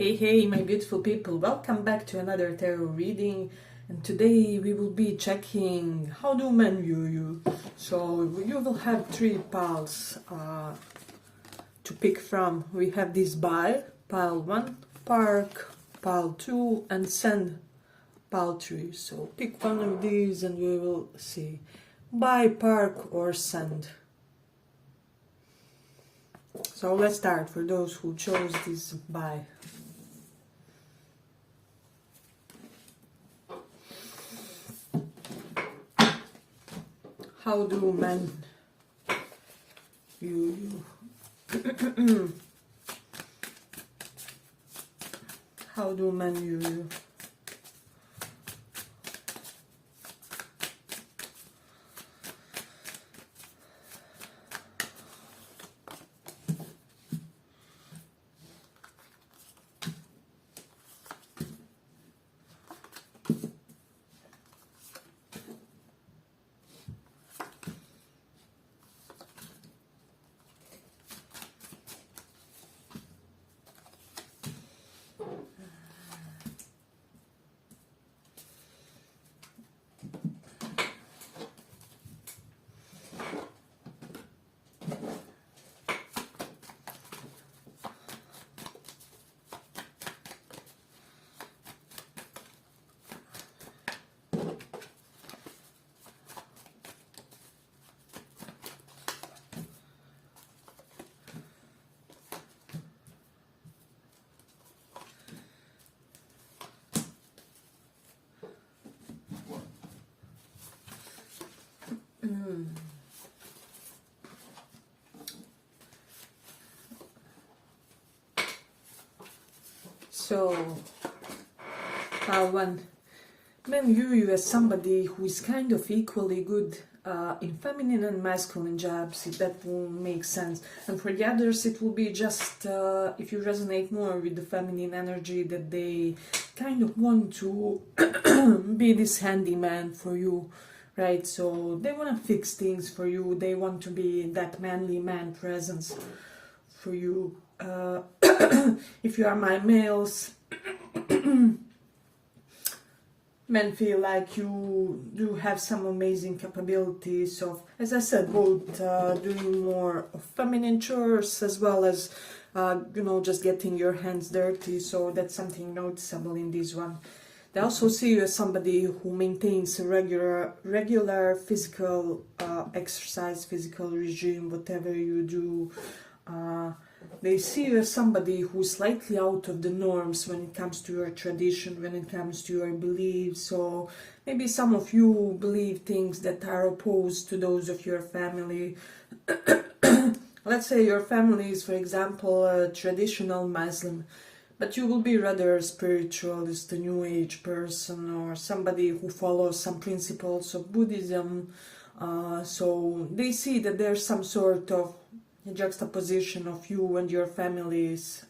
Hey, my beautiful people, welcome back to another tarot reading. And today we will be checking how do men view you. So you will have three piles to pick from. We have this buy, pile 1, park, pile 2, and send, pile 3. So pick one of these and we will see. Buy, park, or send. So let's start for those who chose this buy. How do men view you? How do men view you? So, one, men view you as somebody who is kind of equally good in feminine and masculine jobs, if that will make sense. And for the others, it will be just if you resonate more with the feminine energy, that they kind of want to be this handyman for you, right? So they want to fix things for you. They want to be that manly man presence for you. If you are my males, men feel like you do have some amazing capabilities of, as I said, both doing more of feminine chores as well as, just getting your hands dirty. So that's something noticeable in this one. They also see you as somebody who maintains a regular physical exercise, physical regime, whatever you do. They see you as somebody who's slightly out of the norms when it comes to your tradition, when it comes to your beliefs. So maybe some of you believe things that are opposed to those of your family. Let's say your family is, for example, a traditional Muslim, but you will be rather a spiritualist, a new age person, or somebody who follows some principles of Buddhism. So they see that there's some sort of juxtaposition of you and your family's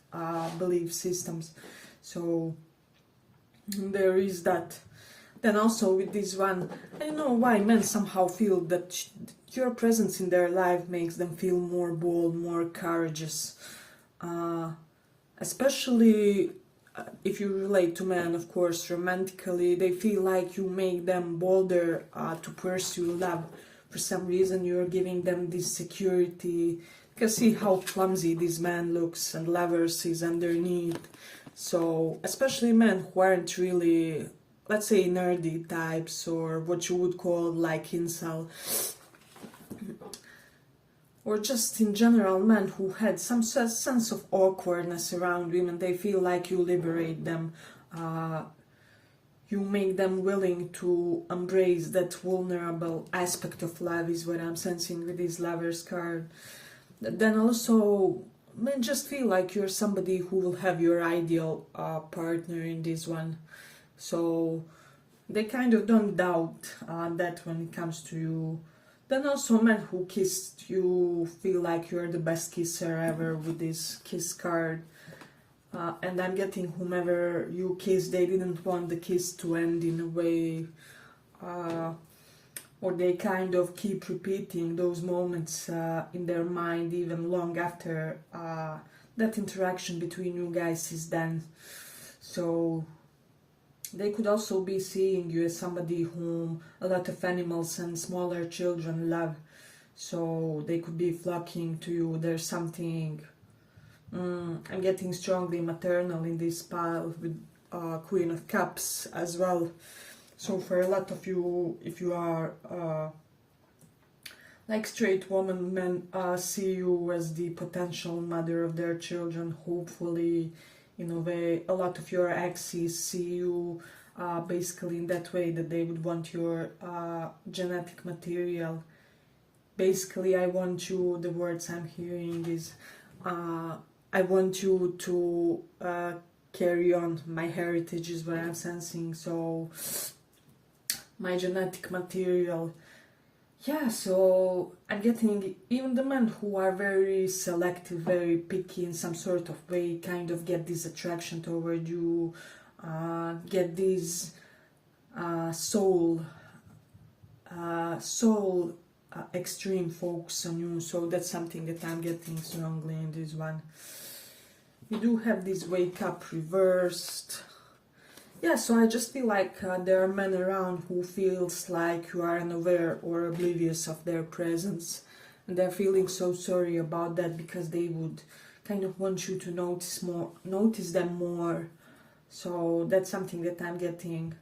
belief systems. So there is that. Then also with this one, I don't know why men somehow feel that your presence in their life makes them feel more bold, more courageous. Especially if you relate to men, of course, romantically, they feel like you make them bolder to pursue love. For some reason you're giving them this security. You can see how clumsy this man looks, and lovers is underneath. So especially men who aren't really, let's say, nerdy types, or what you would call like incel, or just in general men who had some sense of awkwardness around women. They feel like you liberate them. You make them willing to embrace that vulnerable aspect of love, is what I'm sensing with this Lovers card. Then also, men just feel like you're somebody who will have your ideal partner in this one. So they kind of don't doubt that when it comes to you. Then also men who kissed you feel like you're the best kisser ever with this kiss card. And I'm getting whomever you kiss, they didn't want the kiss to end in a way or they kind of keep repeating those moments in their mind even long after that interaction between you guys is done. So they could also be seeing you as somebody whom a lot of animals and smaller children love. So they could be flocking to you. There's something, I'm getting strongly maternal in this pile with Queen of Cups as well. So for a lot of you, if you are like straight woman, men see you as the potential mother of their children. Hopefully, in a way, a lot of your exes see you basically in that way, that they would want your genetic material. Basically, I want you, the words I'm hearing is, I want you to carry on my heritage is what I'm sensing. So my genetic material. Yeah, so I'm getting even the men who are very selective, very picky in some sort of way, kind of get this attraction toward you, get this soul extreme focus on you. So that's something that I'm getting strongly in this one. You do have this wake up reversed. Yeah, so I just feel like there are men around who feels like you are unaware or oblivious of their presence, and they're feeling so sorry about that, because they would kind of want you to notice them more. So that's something that I'm getting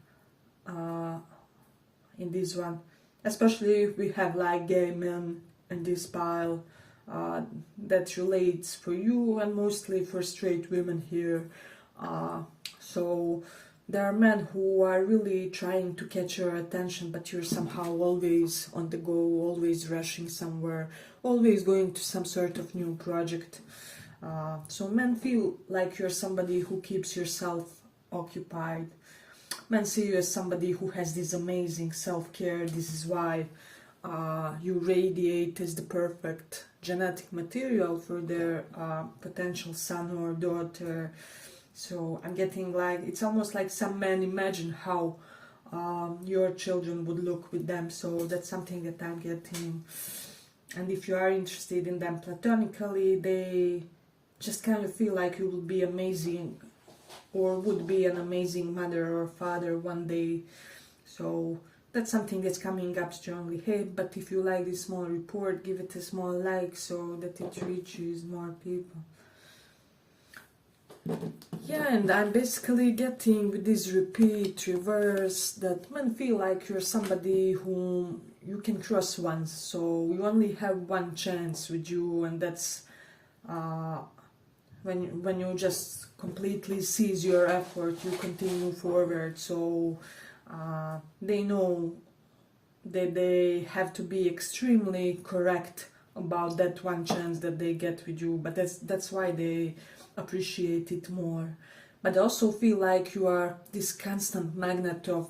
in this one, especially if we have like gay men in this pile. That relates for you and mostly for straight women here. So there are men who are really trying to catch your attention, but you're somehow always on the go, always rushing somewhere, always going to some sort of new project. So men feel like you're somebody who keeps yourself occupied. Men see you as somebody who has this amazing self-care. This is why you radiate as the perfect genetic material for their potential son or daughter. So I'm getting like, it's almost like some men imagine how your children would look with them. So that's something that I'm getting. And if you are interested in them platonically, they just kind of feel like you will be amazing, or would be an amazing mother or father one day. So that's something that's coming up strongly. Hey, but if you like this small report, give it a small like so that it reaches more people. Yeah, and I'm basically getting with this repeat reverse that men feel like you're somebody whom you can trust once. So you only have one chance with you, and that's when you just completely cease your effort, you continue forward. So they know that they have to be extremely correct about that one chance that they get with you, but that's why they appreciate it more. But I also feel like you are this constant magnet of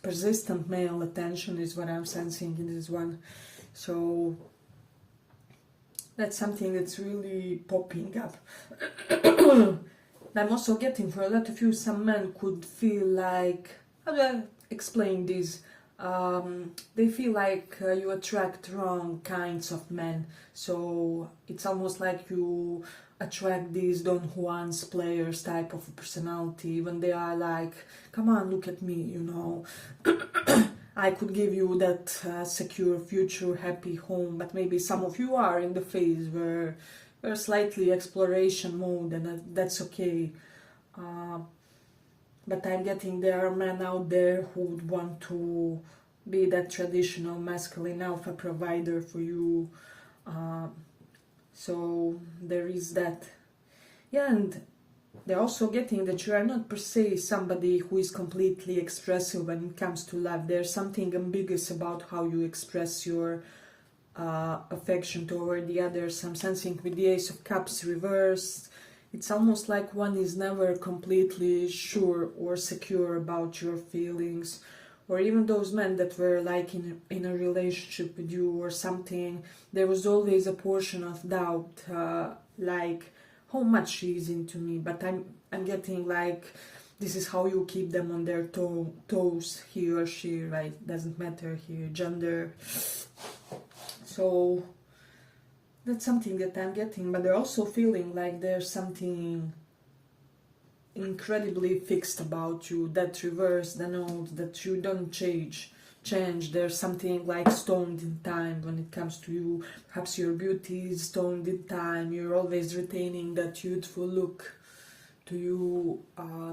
persistent male attention is what I'm sensing in this one. So that's something that's really popping up. I'm also getting, for a lot of you, some men could feel like, how do I explain this? They feel like you attract wrong kinds of men. So it's almost like you attract these Don Juan's players type of personality, when they are like, come on, look at me, you know. I could give you that secure future, happy home, but maybe some of you are in the phase where we're slightly exploration mode, and that's okay. But I'm getting there are men out there who would want to be that traditional masculine alpha provider for you. So there is that. Yeah, and they're also getting that you are not per se somebody who is completely expressive when it comes to love. There's something ambiguous about how you express your affection toward the others. I'm sensing with the Ace of Cups reversed, it's almost like one is never completely sure or secure about your feelings. Or even those men that were like in a relationship with you or something, there was always a portion of doubt, like how much she is into me. But I'm getting like this is how you keep them on their toes, he or she, right? Doesn't matter here, gender. So That's something that I'm getting, but they're also feeling like there's something incredibly fixed about you, that reverse the note, that you don't change. There's something like stoned in time when it comes to you. Perhaps your beauty is stoned in time, you're always retaining that youthful look to you.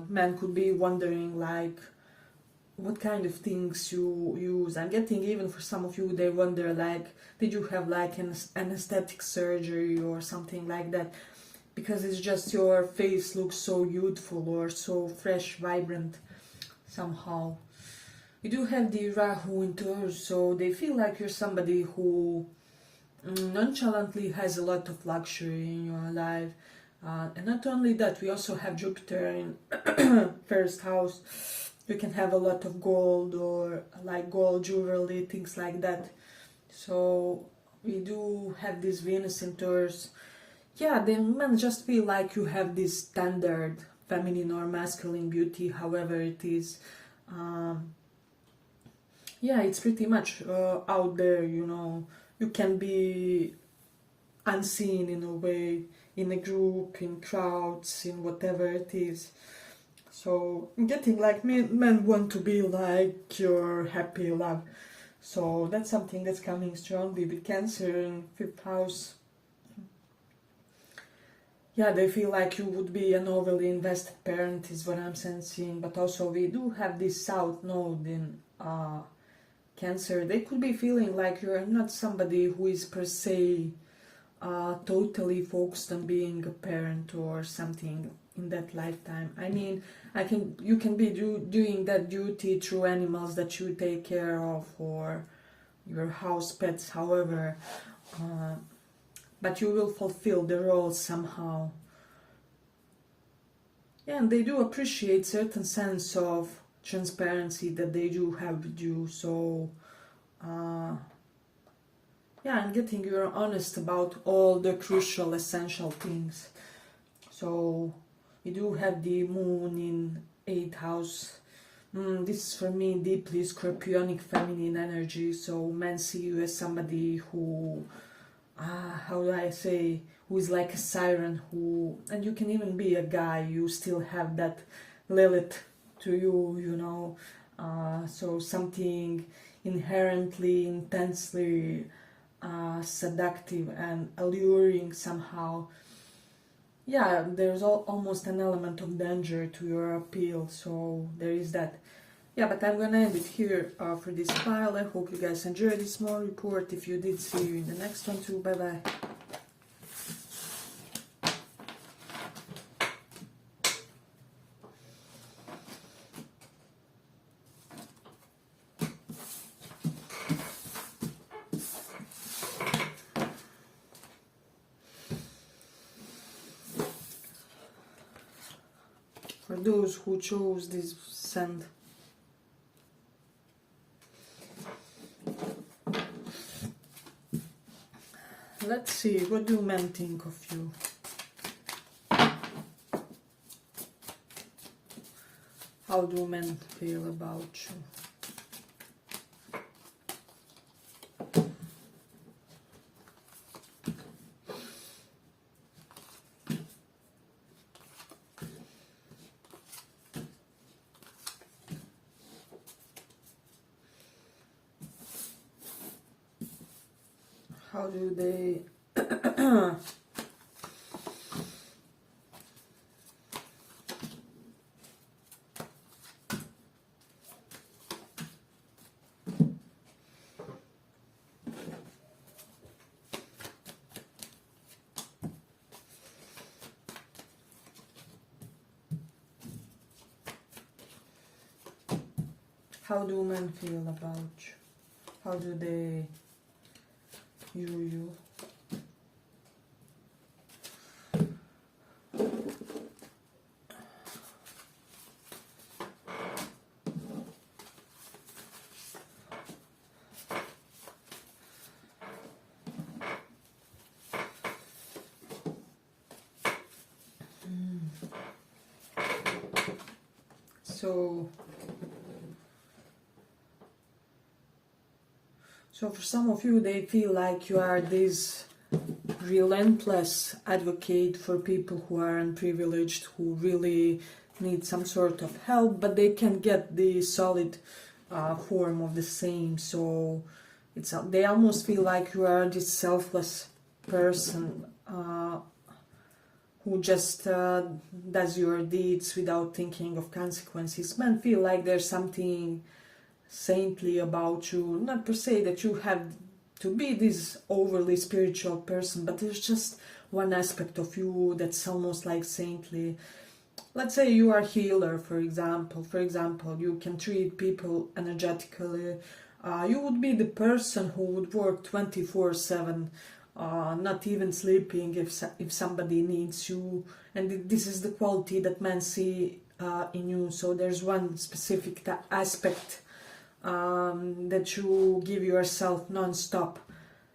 Man could be wondering like what kind of things you use. I'm getting, even for some of you, they wonder like, did you have like an aesthetic surgery or something like that? Because it's just your face looks so youthful or so fresh, vibrant somehow. You do have the Rahu in Taurus, so they feel like you're somebody who nonchalantly has a lot of luxury in your life. And not only that, we also have Jupiter in first house. You can have a lot of gold or like gold jewelry, things like that. So we do have this Venus in Taurus. Yeah, the men just feel like you have this standard feminine or masculine beauty, however it is. Yeah, it's pretty much out there, you know. You can be unseen in a way, in a group, in crowds, in whatever it is. So getting like men want to be like your happy love. So that's something that's coming strongly with Cancer in 5th house. Yeah, they feel like you would be an overly invested parent is what I'm sensing. But also we do have this South node in Cancer. They could be feeling like you're not somebody who is per se totally focused on being a parent or something in that lifetime. I mean, you can be doing that duty through animals that you take care of or your house pets, however, but you will fulfill the role somehow. Yeah, and they do appreciate certain sense of transparency that they do have with you. So yeah, I'm getting you're honest about all the crucial essential things. So you do have the moon in 8th house. This is for me deeply scorpionic feminine energy. So men see you as somebody who how do I say, who is like a siren, who, and you can even be a guy, you still have that Lilith to you, you know. So something inherently, intensely seductive and alluring somehow. Yeah, there's almost an element of danger to your appeal, so there is that. Yeah, but I'm gonna end it here for this file. I hope you guys enjoyed this small report. If you did, see you in the next one too. Bye bye. For those who chose this send. Let's see, what do men think of you? How do men feel about you? How do they how do men feel about you? How do they view you? So for some of you, they feel like you are this relentless advocate for people who are unprivileged, who really need some sort of help, but they can get the solid form of the same. So they almost feel like you are this selfless person who just does your deeds without thinking of consequences. Men feel like there's something saintly about you, not per se that you have to be this overly spiritual person, but there's just one aspect of you that's almost like saintly. Let's say you are a healer, for example. You can treat people energetically. You would be the person who would work 24/7, not even sleeping if somebody needs you. And this is the quality that men see in you. So there's one specific aspect that you give yourself non-stop,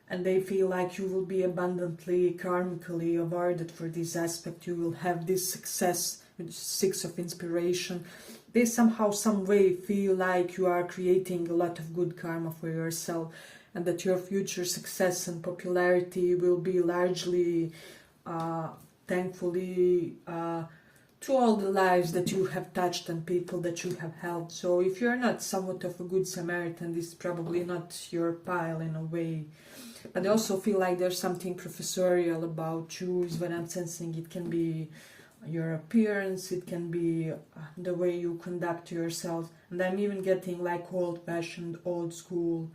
and they feel like you will be abundantly karmically awarded for this aspect. You will have this success with 6 of inspiration. They somehow, some way feel like you are creating a lot of good karma for yourself, and that your future success and popularity will be largely thankfully to all the lives that you have touched and people that you have helped. So if you're not somewhat of a good Samaritan, this is probably not your pile in a way. But I also feel like there's something professorial about you, is what I'm sensing. It can be your appearance, it can be the way you conduct yourself. And I'm even getting like old-fashioned, old school.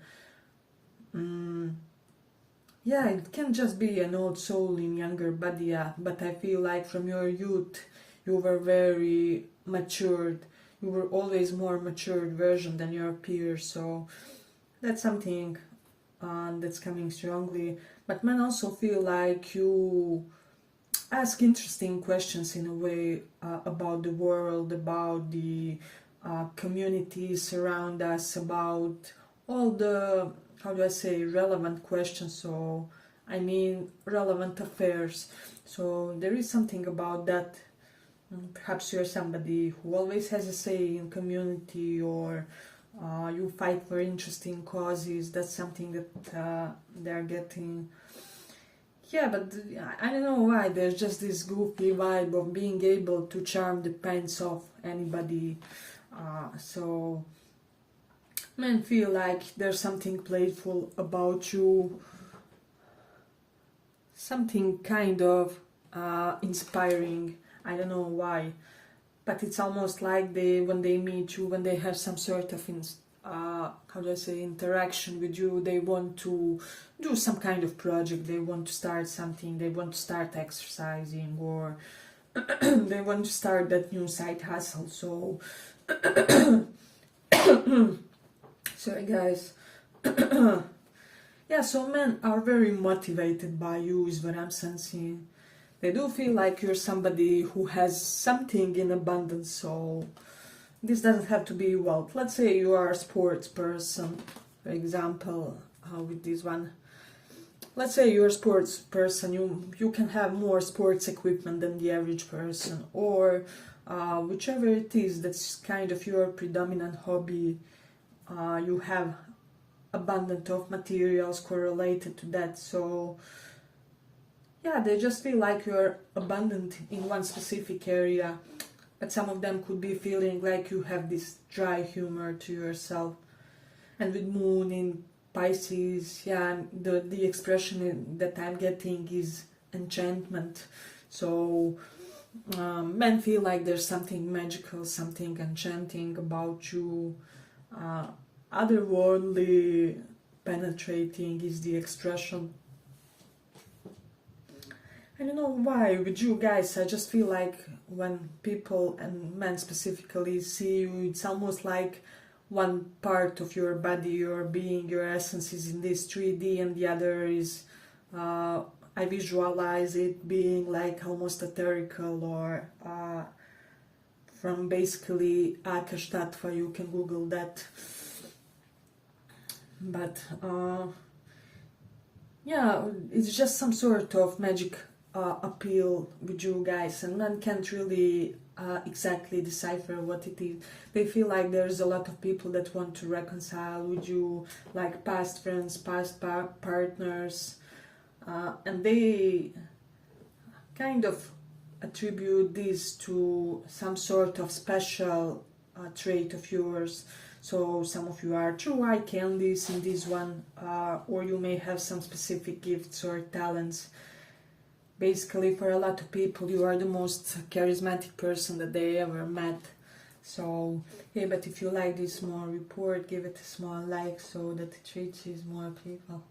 Yeah, it can just be an old soul in younger body, yeah. But I feel like from your youth, you were very matured. You were always more matured version than your peers. So that's something that's coming strongly. But men also feel like you ask interesting questions in a way about the world, about the communities around us, about all the, how do I say, relevant questions. So I mean relevant affairs. So there is something about that. Perhaps you're somebody who always has a say in community, or you fight for interesting causes. That's something that they're getting. Yeah, but I don't know why. There's just this goofy vibe of being able to charm the pants off anybody. So men feel like there's something playful about you, something kind of inspiring. I don't know why, but it's almost like when they meet you, when they have some sort of how do I say, interaction with you, they want to do some kind of project, they want to start something, they want to start exercising, or they want to start that new side hustle. So sorry guys. Yeah, so men are very motivated by you, is what I'm sensing. They do feel like you're somebody who has something in abundance. So this doesn't have to be wealth. Let's say you are a sports person, for example, with this one. Let's say you're a sports person, you can have more sports equipment than the average person, or whichever it is that's kind of your predominant hobby, you have abundant of materials correlated to that. So yeah, they just feel like you're abundant in one specific area, but some of them could be feeling like you have this dry humor to yourself. And with moon in Pisces, yeah, the expression that I'm getting is enchantment. So men feel like there's something magical, something enchanting about you. Otherworldly, penetrating is the expression. I don't know why with you guys, I just feel like when people, and men specifically, see you, it's almost like one part of your body, your being, your essence is in this 3D, and the other is, I visualize it being like almost etherical, or from basically Akash Tattva, you can Google that. But yeah, it's just some sort of magic appeal with you guys, and men can't really exactly decipher what it is. They feel like there's a lot of people that want to reconcile with you, like past friends, past partners, and they kind of attribute this to some sort of special trait of yours. So some of you are true eye candies in this one, or you may have some specific gifts or talents. Basically, for a lot of people, you are the most charismatic person that they ever met. So, yeah, but if you like this small report, give it a small like so that it reaches more people.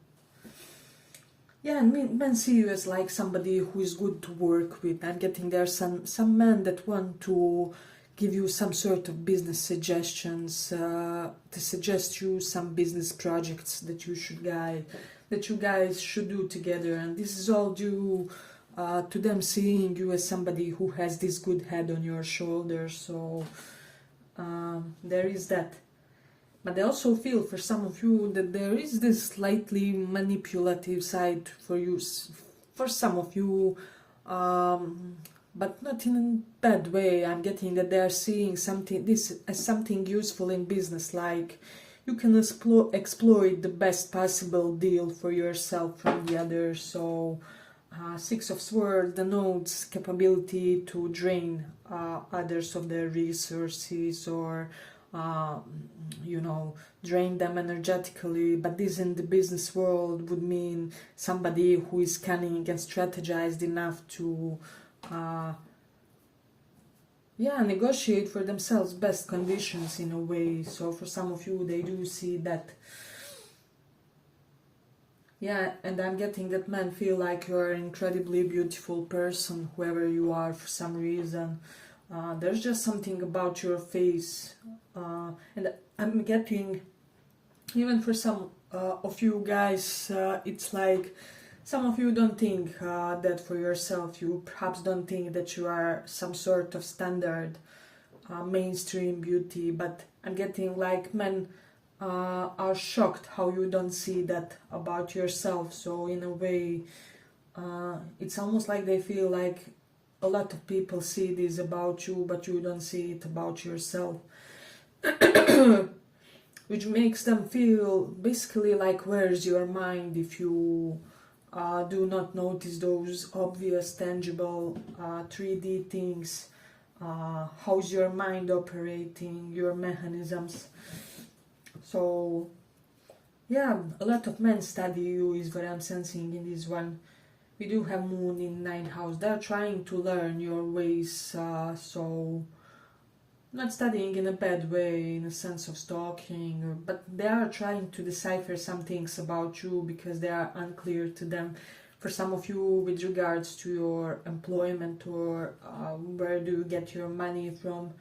Yeah, and men see you as like somebody who is good to work with. I'm getting there some men that want to give you some sort of business suggestions, to suggest you some business projects that you guys should do together. And this is all due to them seeing you as somebody who has this good head on your shoulders. So there is that. But I also feel for some of you that there is this slightly manipulative side for you, for some of you, but not in a bad way. I'm getting that they are seeing this as something useful in business, like you can exploit the best possible deal for yourself from the other. So Six of Swords denotes capability to drain others of their resources, or drain them energetically. But this in the business world would mean somebody who is cunning and strategized enough to negotiate for themselves best conditions in a way. So for some of you, they do see that. Yeah, and I'm getting that men feel like you're an incredibly beautiful person, whoever you are, for some reason. There's just something about your face. And I'm getting, even for some of you guys, it's like some of you don't think that for yourself. You perhaps don't think that you are some sort of standard mainstream beauty, but I'm getting like men are shocked how you don't see that about yourself. So in a way, it's almost like they feel like a lot of people see this about you, but you don't see it about yourself. Which makes them feel basically like, where's your mind if you do not notice those obvious, tangible 3D things? How's your mind operating, your mechanisms? So, yeah, a lot of men study you is what I'm sensing in this one. We do have Moon in 9th house. They're trying to learn your ways, so not studying in a bad way, in a sense of stalking, but they are trying to decipher some things about you because they are unclear to them. For some of you, with regards to your employment, or where do you get your money from.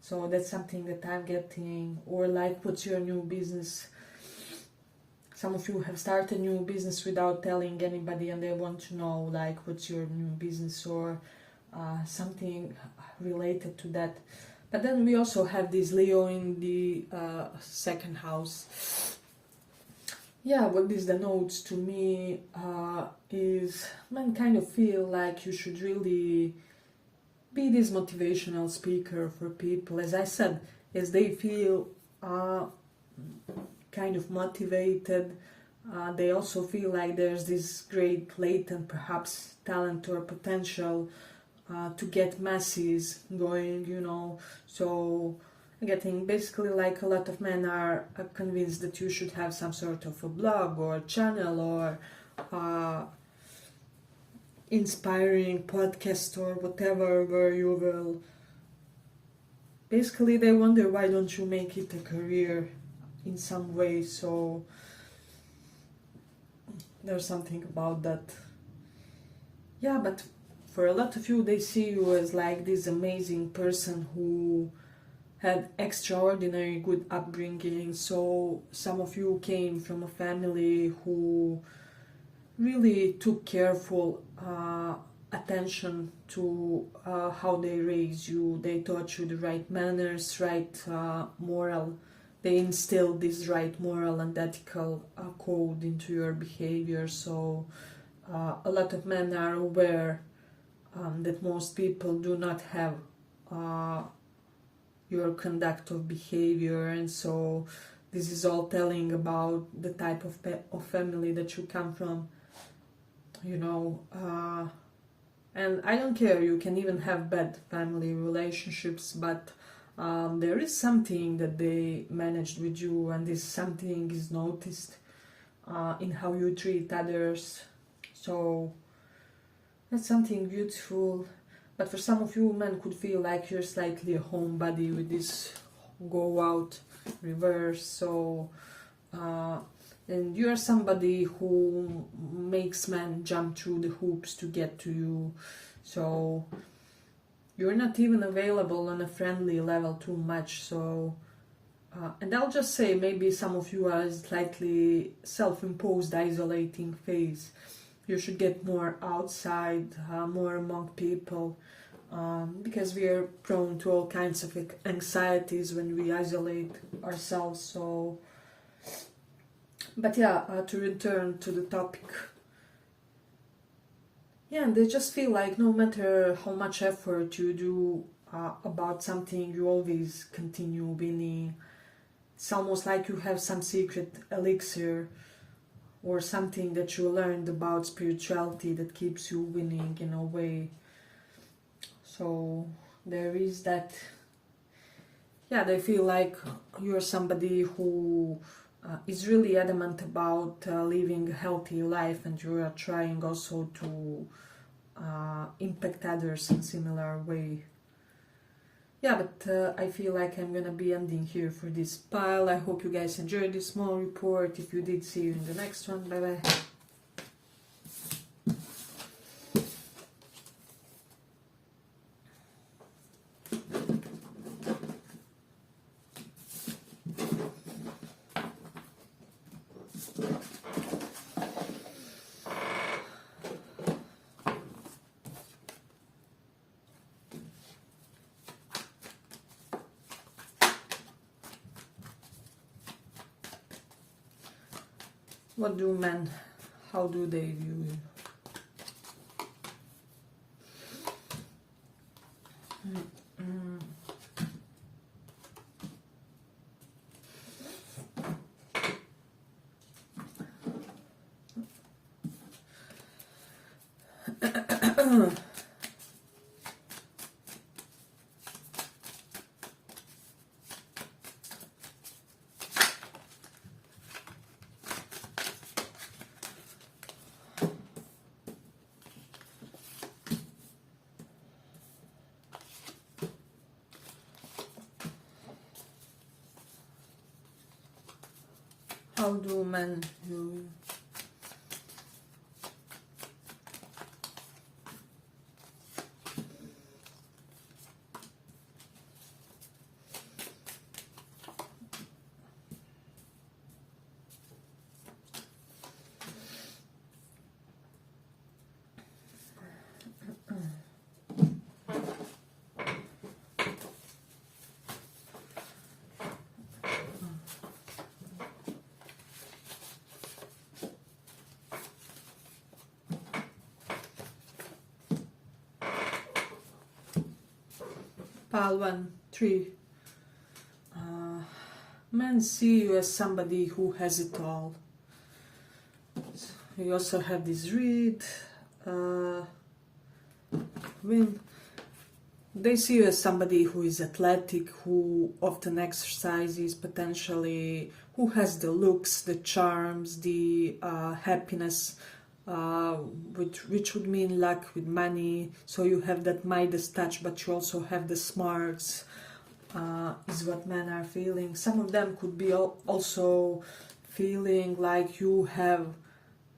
So that's something that I'm getting. Or like, what's your new business? Some of you have started a new business without telling anybody, and they want to know like, what's your new business, or something related to that. But then we also have this Leo in the 2nd house. Yeah, what this denotes to me is men kind of feel like you should really be this motivational speaker for people. As I said, as they feel kind of motivated, they also feel like there's this great latent perhaps talent or potential to get masses going, So I'm getting basically like a lot of men are convinced that you should have some sort of a blog or channel or inspiring podcast or whatever, where you will basically, they wonder, why don't you make it a career in some way? So there's something about that. Yeah, but for a lot of you, they see you as like this amazing person who had extraordinary good upbringing. So some of you came from a family who really took careful attention to how they raised you. They taught you the right manners, right moral. They instilled this right moral and ethical code into your behavior. So a lot of men are aware that most people do not have your conduct of behavior, and so this is all telling about the type of family that you come from. you know, and I don't care, you can even have bad family relationships, but there is something that they managed with you, and this something is noticed in how you treat others. So that's something beautiful. But for some of you, men could feel like you're slightly a homebody with this go out reverse. So and you're somebody who makes men jump through the hoops to get to you. So you're not even available on a friendly level too much. So and I'll just say, maybe some of you are slightly self-imposed isolating phase. You should get more outside, more among people, because we are prone to all kinds of anxieties when we isolate ourselves. So, but yeah, to return to the topic, yeah, and they just feel like no matter how much effort you do about something, you always continue winning. It's almost like you have some secret elixir or something that you learned about spirituality that keeps you winning in a way. So there is that. Yeah, they feel like you're somebody who is really adamant about living a healthy life, and you are trying also to impact others in similar way. Yeah, but I feel like I'm gonna be ending here for this pile. I hope you guys enjoyed this small report. If you did, see you in the next one. Bye bye. What do men, how do they view you? How do men view you? Pile 1, 3. Men see you as somebody who has it all. You also have this read. When they see you as somebody who is athletic, who often exercises, potentially, who has the looks, the charms, the happiness, which would mean luck with money. So you have that Midas touch, but you also have the smarts, is what men are feeling. Some of them could be also feeling like you have,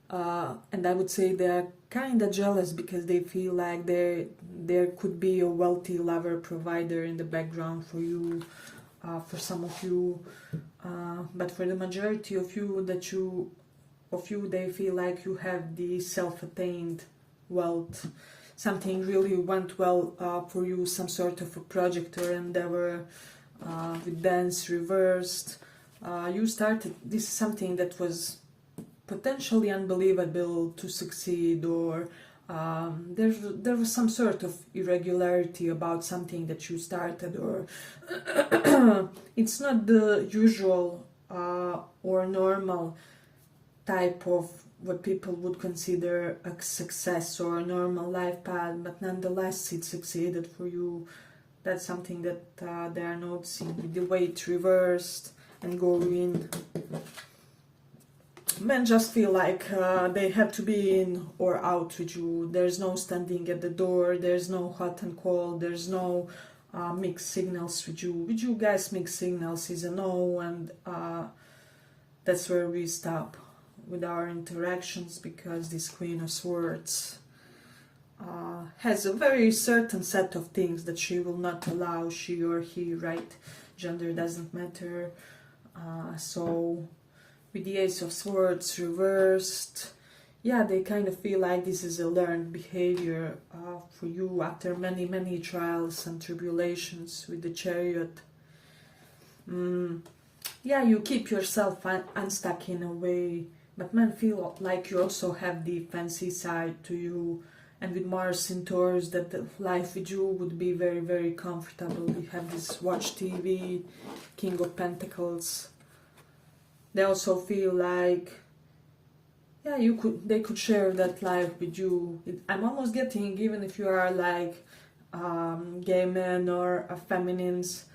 and I would say they're kind of jealous because they feel like there could be a wealthy lover provider in the background for you, for some of you, but for the majority of you, they feel like you have the self-attained wealth. Something really went well for you, some sort of a project or endeavor, with dance reversed. You started, this is something that was potentially unbelievable to succeed, or there was some sort of irregularity about something that you started, or it's not the usual or normal type of what people would consider a success or a normal life path, but nonetheless it succeeded for you. That's something that they are noticing, with the weight reversed and going. Men just feel like they have to be in or out with you. There's no standing at the door, there's no hot and cold, there's no mixed signals with you. With you guys, mixed signals is a no, and that's where we stop with our interactions, because this Queen of Swords has a very certain set of things that she will not allow, she or he, right? Gender doesn't matter. So with the Ace of Swords reversed, yeah, they kind of feel like this is a learned behavior for you after many, many trials and tribulations. With the Chariot. Yeah, you keep yourself unstuck in a way, but men feel like you also have the fancy side to you. And with Mars in Taurus, that the life with you would be very, very comfortable. We have this watch TV, King of Pentacles. They also feel like, yeah, they could share that life with you. I'm almost getting, even if you are like gay men or feminines,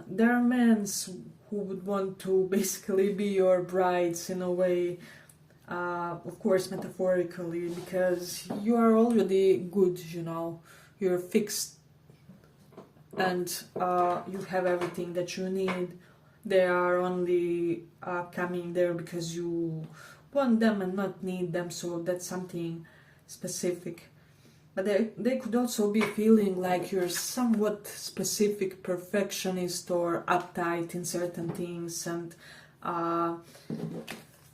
there are men who would want to basically be your brides in a way, of course metaphorically, because you are already good, you know, you're fixed and you have everything that you need. They are only coming there because you want them and not need them, so that's something specific. But they could also be feeling like you're somewhat specific, perfectionist or uptight in certain things, and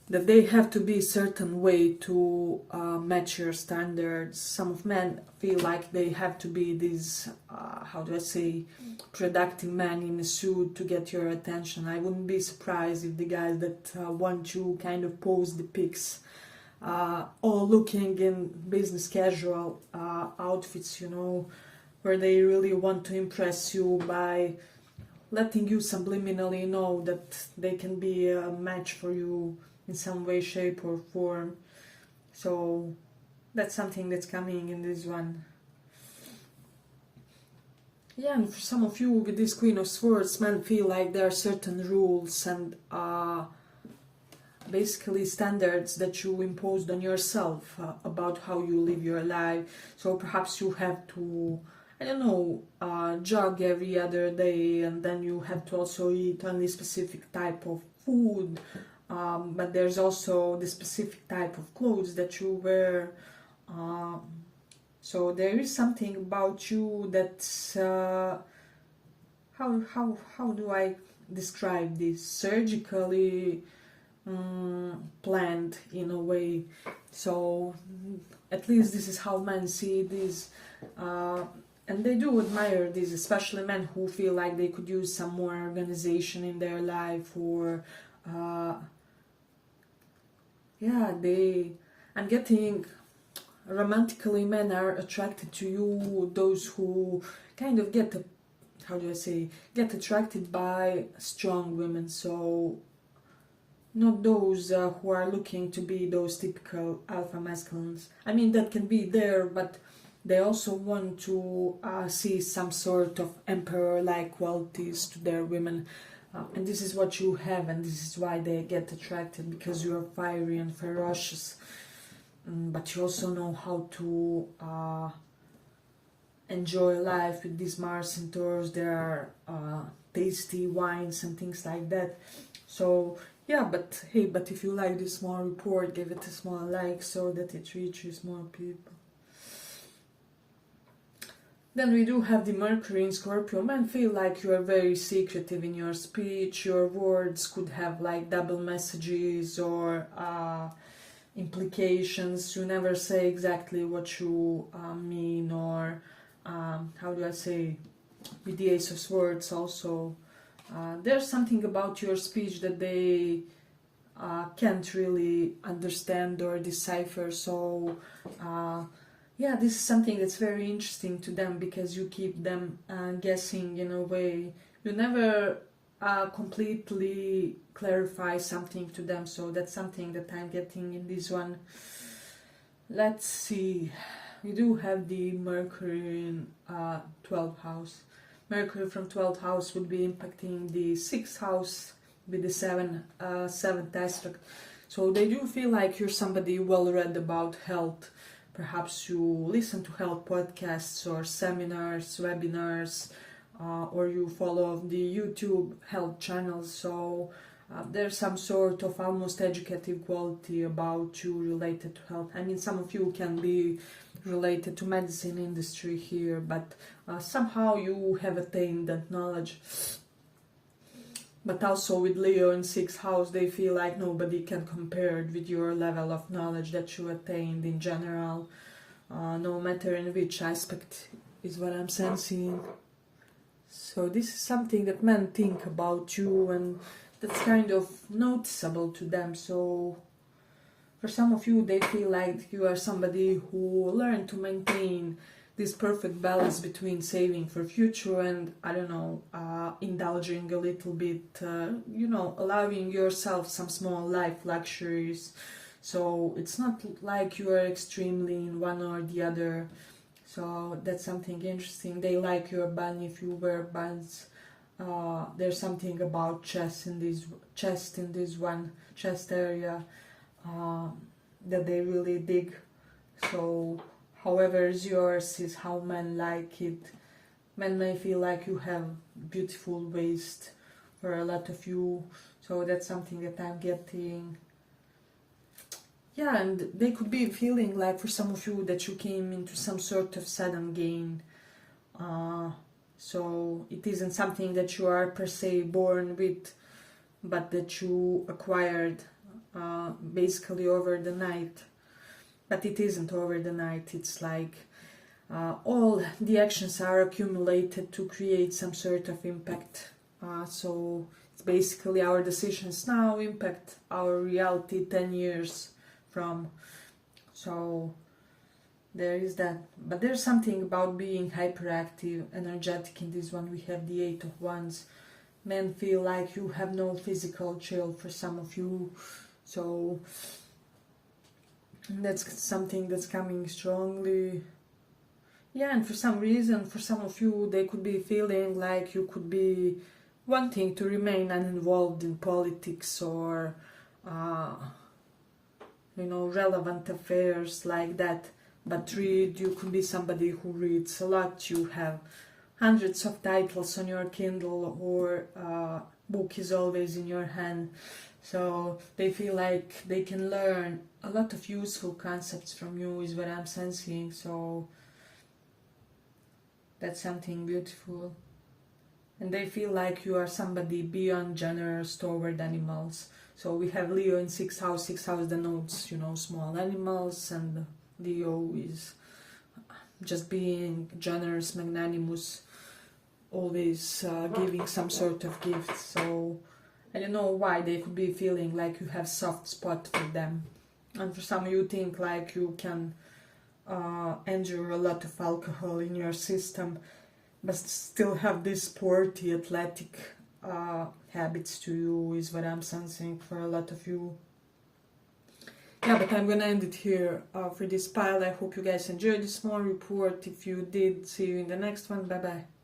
that they have to be a certain way to match your standards. Some of men feel like they have to be these, how do I say, productive man in a suit to get your attention. I wouldn't be surprised if the guys that want you kind of post the pics, all looking in business casual outfits, you know, where they really want to impress you by letting you subliminally know that they can be a match for you in some way, shape or form. So that's something that's coming in this one. Yeah, and for some of you with this Queen of Swords, men feel like there are certain rules and basically standards that you imposed on yourself about how you live your life. So perhaps you have to, I don't know, jog every other day, and then you have to also eat only specific type of food. But there's also the specific type of clothes that you wear. So there is something about you that's how do I describe this? Surgically planned in a way. So at least this is how men see this. And they do admire this, especially men who feel like they could use some more organization in their life, or yeah, I'm getting romantically men are attracted to you, those who kind of get attracted by strong women. So not those who are looking to be those typical alpha masculines. I mean, that can be there, but they also want to see some sort of emperor-like qualities to their women. And this is what you have, and this is why they get attracted, because you are fiery and ferocious. But you also know how to enjoy life with these Mars and Taurus. There are tasty wines and things like that. So yeah, but hey, but if you like this small report, give it a small like so that it reaches more people. Then we do have the Mercury in Scorpio. Men feel like you are very secretive in your speech. Your words could have like double messages or implications. You never say exactly what you mean, or how do I say, with the Ace of Swords also. There's something about your speech that they can't really understand or decipher. So yeah, this is something that's very interesting to them, because you keep them guessing in a way. You never completely clarify something to them. So that's something that I'm getting in this one. Let's see. We do have the Mercury in 12th house. Mercury from 12th house would be impacting the 6th house with the 7th aspect. So they do feel like you're somebody well read about health. Perhaps you listen to health podcasts or seminars, webinars, or you follow the YouTube health channels. So there's some sort of almost educative quality about you related to health. I mean, some of you can be related to medicine industry here, but somehow you have attained that knowledge. But also with Leo in 6th house, they feel like nobody can compare it with your level of knowledge that you attained in general, no matter in which aspect, is what I'm sensing. So this is something that men think about you, and that's kind of noticeable to them. So for some of you, they feel like you are somebody who learned to maintain this perfect balance between saving for future and, I don't know, indulging a little bit, allowing yourself some small life luxuries. So it's not like you are extremely in one or the other. So that's something interesting. They like your bun if you wear buns. There's something about chest in this one chest area that they really dig. So however is yours is how men like it. Men may feel like you have beautiful waist for a lot of you. So that's something that I'm getting. Yeah, and they could be feeling like for some of you that you came into some sort of sudden gain. So it isn't something that you are per se born with, but that you acquired basically over the night. But it isn't over the night. It's like all the actions are accumulated to create some sort of impact. So it's basically our decisions now impact our reality 10 years from. So there is that. But there's something about being hyperactive, energetic in this one. We have the 8 of Wands. Men feel like you have no physical chill for some of you. So that's something that's coming strongly. Yeah, and for some reason, for some of you, they could be feeling like you could be wanting to remain uninvolved in politics or relevant affairs like that. But you could be somebody who reads a lot. You have hundreds of titles on your Kindle, or book is always in your hand. So they feel like they can learn a lot of useful concepts from you, is what I'm sensing. So that's something beautiful. And they feel like you are somebody beyond generous toward animals. So we have Leo in 6th house. 6th house denotes, small animals, and Leo is just being generous, magnanimous, always giving some sort of gift. So I don't know why they could be feeling like you have soft spot for them. And for some of you think like you can endure a lot of alcohol in your system, but still have this sporty, athletic habits to you, is what I'm sensing for a lot of you. Yeah, but I'm gonna end it here for this pile. I hope you guys enjoyed this small report. If you did, see you in the next one. Bye bye.